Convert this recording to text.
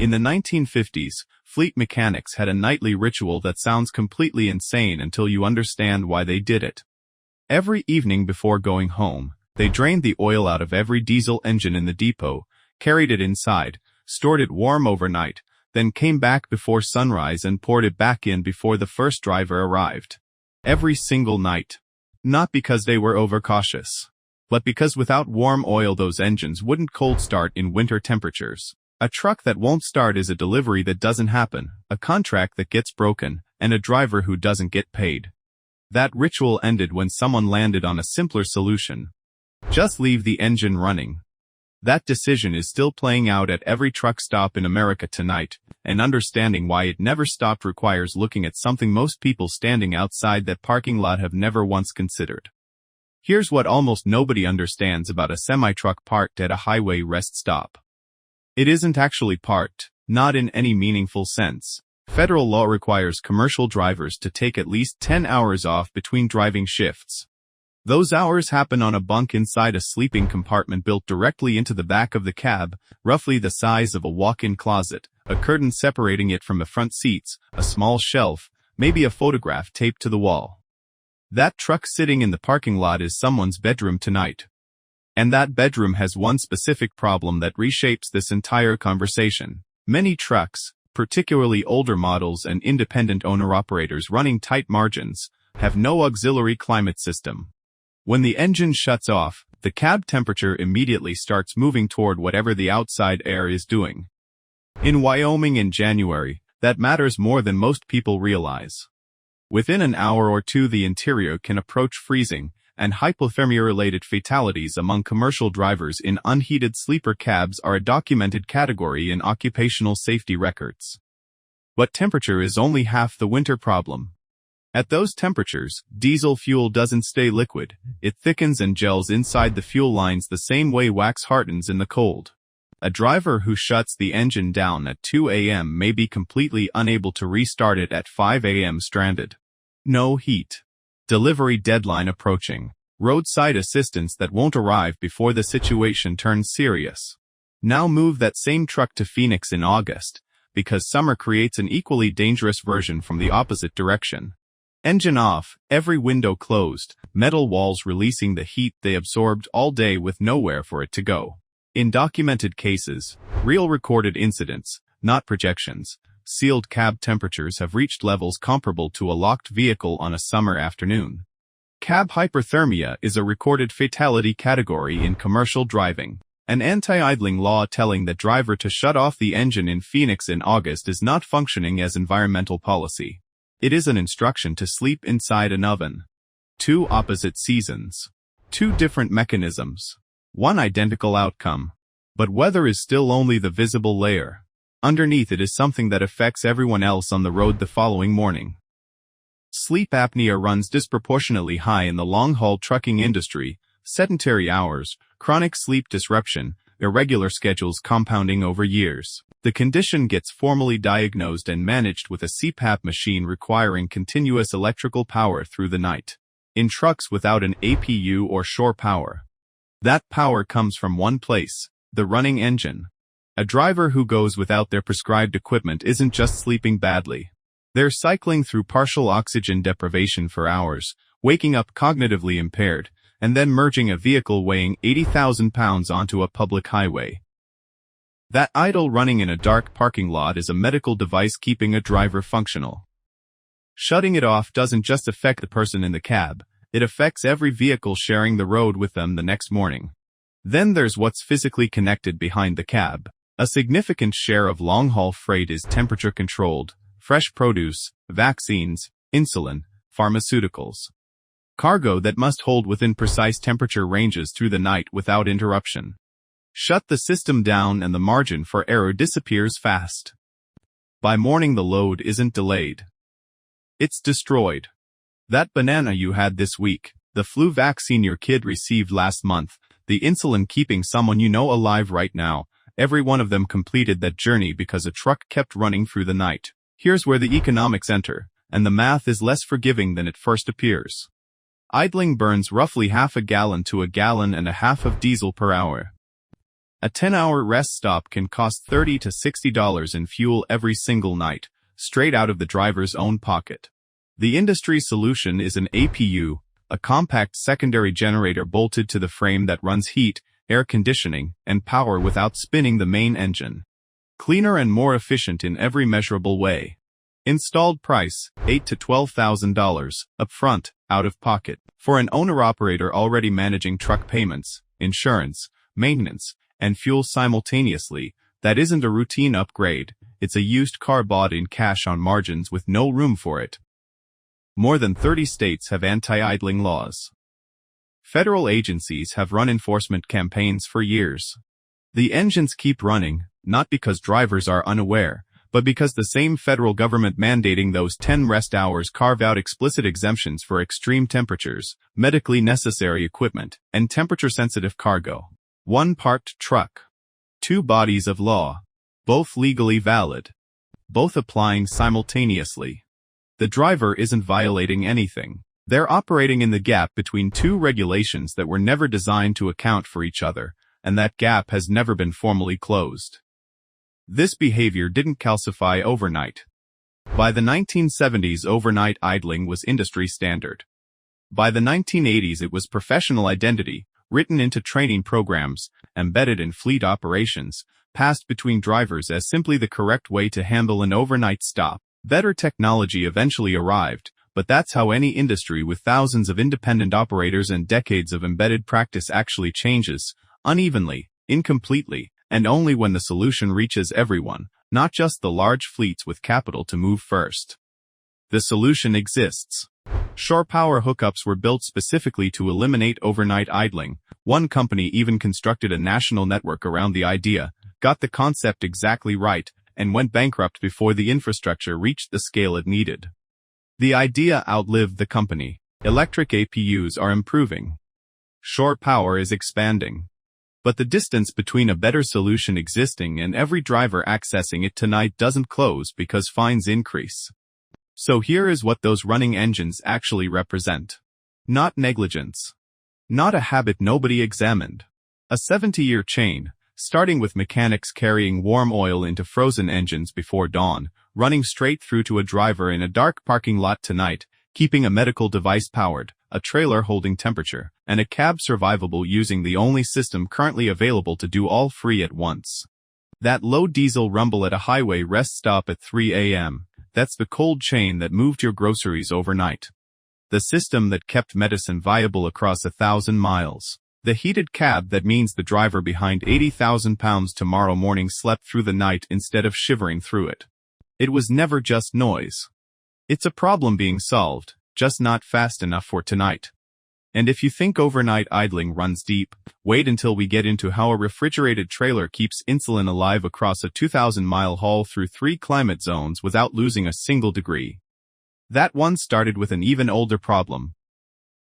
In the 1950s, fleet mechanics had a nightly ritual that sounds completely insane until you understand why they did it. Every evening before going home, they drained the oil out of every diesel engine in the depot, carried it inside, stored it warm overnight, then came back before sunrise and poured it back in before the first driver arrived. Every single night. Not because they were overcautious, but because without warm oil those engines wouldn't cold start in winter temperatures. A truck that won't start is a delivery that doesn't happen, a contract that gets broken, and a driver who doesn't get paid. That ritual ended when someone landed on a simpler solution. Just leave the engine running. That decision is still playing out at every truck stop in America tonight, and understanding why it never stopped requires looking at something most people standing outside that parking lot have never once considered. Here's what almost nobody understands about a semi-truck parked at a highway rest stop. It isn't actually parked, not in any meaningful sense. Federal law requires commercial drivers to take at least 10 hours off between driving shifts. Those hours happen on a bunk inside a sleeping compartment built directly into the back of the cab, roughly the size of a walk-in closet, a curtain separating it from the front seats, a small shelf, maybe a photograph taped to the wall. That truck sitting in the parking lot is someone's bedroom tonight. And that bedroom has one specific problem that reshapes this entire conversation. Many trucks, particularly older models and independent owner-operators running tight margins, have no auxiliary climate system. When the engine shuts off, the cab temperature immediately starts moving toward whatever the outside air is doing. In Wyoming in January, that matters more than most people realize. Within an hour or two the interior can approach freezing, and hypothermia-related fatalities among commercial drivers in unheated sleeper cabs are a documented category in occupational safety records. But temperature is only half the winter problem. At those temperatures, diesel fuel doesn't stay liquid, it thickens and gels inside the fuel lines the same way wax hardens in the cold. A driver who shuts the engine down at 2 a.m. may be completely unable to restart it at 5 a.m. stranded. No heat. Delivery deadline approaching. Roadside assistance that won't arrive before the situation turns serious. Now move that same truck to Phoenix in August, because summer creates an equally dangerous version from the opposite direction. Engine off, every window closed, metal walls releasing the heat they absorbed all day with nowhere for it to go. In documented cases, real recorded incidents, not projections, sealed cab temperatures have reached levels comparable to a locked vehicle on a summer afternoon. Cab hyperthermia is a recorded fatality category in commercial driving. An anti-idling law telling the driver to shut off the engine in Phoenix in August is not functioning as environmental policy. It is an instruction to sleep inside an oven. Two opposite seasons. Two different mechanisms. One identical outcome. But weather is still only the visible layer. Underneath it is something that affects everyone else on the road the following morning. Sleep apnea runs disproportionately high in the long-haul trucking industry, sedentary hours, chronic sleep disruption, irregular schedules compounding over years. The condition gets formally diagnosed and managed with a CPAP machine requiring continuous electrical power through the night. In trucks without an APU or shore power. That power comes from one place, the running engine. A driver who goes without their prescribed equipment isn't just sleeping badly. They're cycling through partial oxygen deprivation for hours, waking up cognitively impaired, and then merging a vehicle weighing 80,000 pounds onto a public highway. That idle running in a dark parking lot is a medical device keeping a driver functional. Shutting it off doesn't just affect the person in the cab, it affects every vehicle sharing the road with them the next morning. Then there's what's physically connected behind the cab. A significant share of long-haul freight is temperature-controlled, fresh produce, vaccines, insulin, pharmaceuticals. Cargo that must hold within precise temperature ranges through the night without interruption. Shut the system down and the margin for error disappears fast. By morning the load isn't delayed. It's destroyed. That banana you had this week, the flu vaccine your kid received last month, the insulin keeping someone you know alive right now, every one of them completed that journey because a truck kept running through the night. Here's where the economics enter, and the math is less forgiving than it first appears. Idling burns roughly half a gallon to a gallon and a half of diesel per hour. A 10-hour rest stop can cost $30 to $60 in fuel every single night, straight out of the driver's own pocket. The industry solution is an APU, a compact secondary generator bolted to the frame that runs heat, air conditioning, and power without spinning the main engine. Cleaner and more efficient in every measurable way. Installed price, $8,000 to $12,000, upfront, out of pocket. For an owner-operator already managing truck payments, insurance, maintenance, and fuel simultaneously, that isn't a routine upgrade, it's a used car bought in cash on margins with no room for it. More than 30 states have anti-idling laws. Federal agencies have run enforcement campaigns for years. The engines keep running, not because drivers are unaware, but because the same federal government mandating those 10 rest hours carve out explicit exemptions for extreme temperatures, medically necessary equipment, and temperature-sensitive cargo. One parked truck. Two bodies of law. Both legally valid. Both applying simultaneously. The driver isn't violating anything. They're operating in the gap between two regulations that were never designed to account for each other, and that gap has never been formally closed. This behavior didn't calcify overnight. By the 1970s, overnight idling was industry standard. By the 1980s, it was professional identity, written into training programs, embedded in fleet operations, passed between drivers as simply the correct way to handle an overnight stop. Better technology eventually arrived, but that's how any industry with thousands of independent operators and decades of embedded practice actually changes, unevenly, incompletely, and only when the solution reaches everyone, not just the large fleets with capital to move first. The solution exists. Shore power hookups were built specifically to eliminate overnight idling. One company even constructed a national network around the idea, got the concept exactly right, and went bankrupt before the infrastructure reached the scale it needed. The idea outlived the company. Electric APUs are improving. Shore power is expanding. But the distance between a better solution existing and every driver accessing it tonight doesn't close because fines increase. So here is what those running engines actually represent. Not negligence. Not a habit nobody examined. A 70-year chain, starting with mechanics carrying warm oil into frozen engines before dawn, running straight through to a driver in a dark parking lot tonight, keeping a medical device powered, a trailer holding temperature, and a cab survivable using the only system currently available to do all three at once. That low diesel rumble at a highway rest stop at 3 a.m., that's the cold chain that moved your groceries overnight. The system that kept medicine viable across 1,000 miles. The heated cab that means the driver behind 80,000 pounds tomorrow morning slept through the night instead of shivering through it. It was never just noise. It's a problem being solved, just not fast enough for tonight. And if you think overnight idling runs deep, wait until we get into how a refrigerated trailer keeps insulin alive across a 2,000-mile haul through 3 climate zones without losing a single degree. That one started with an even older problem,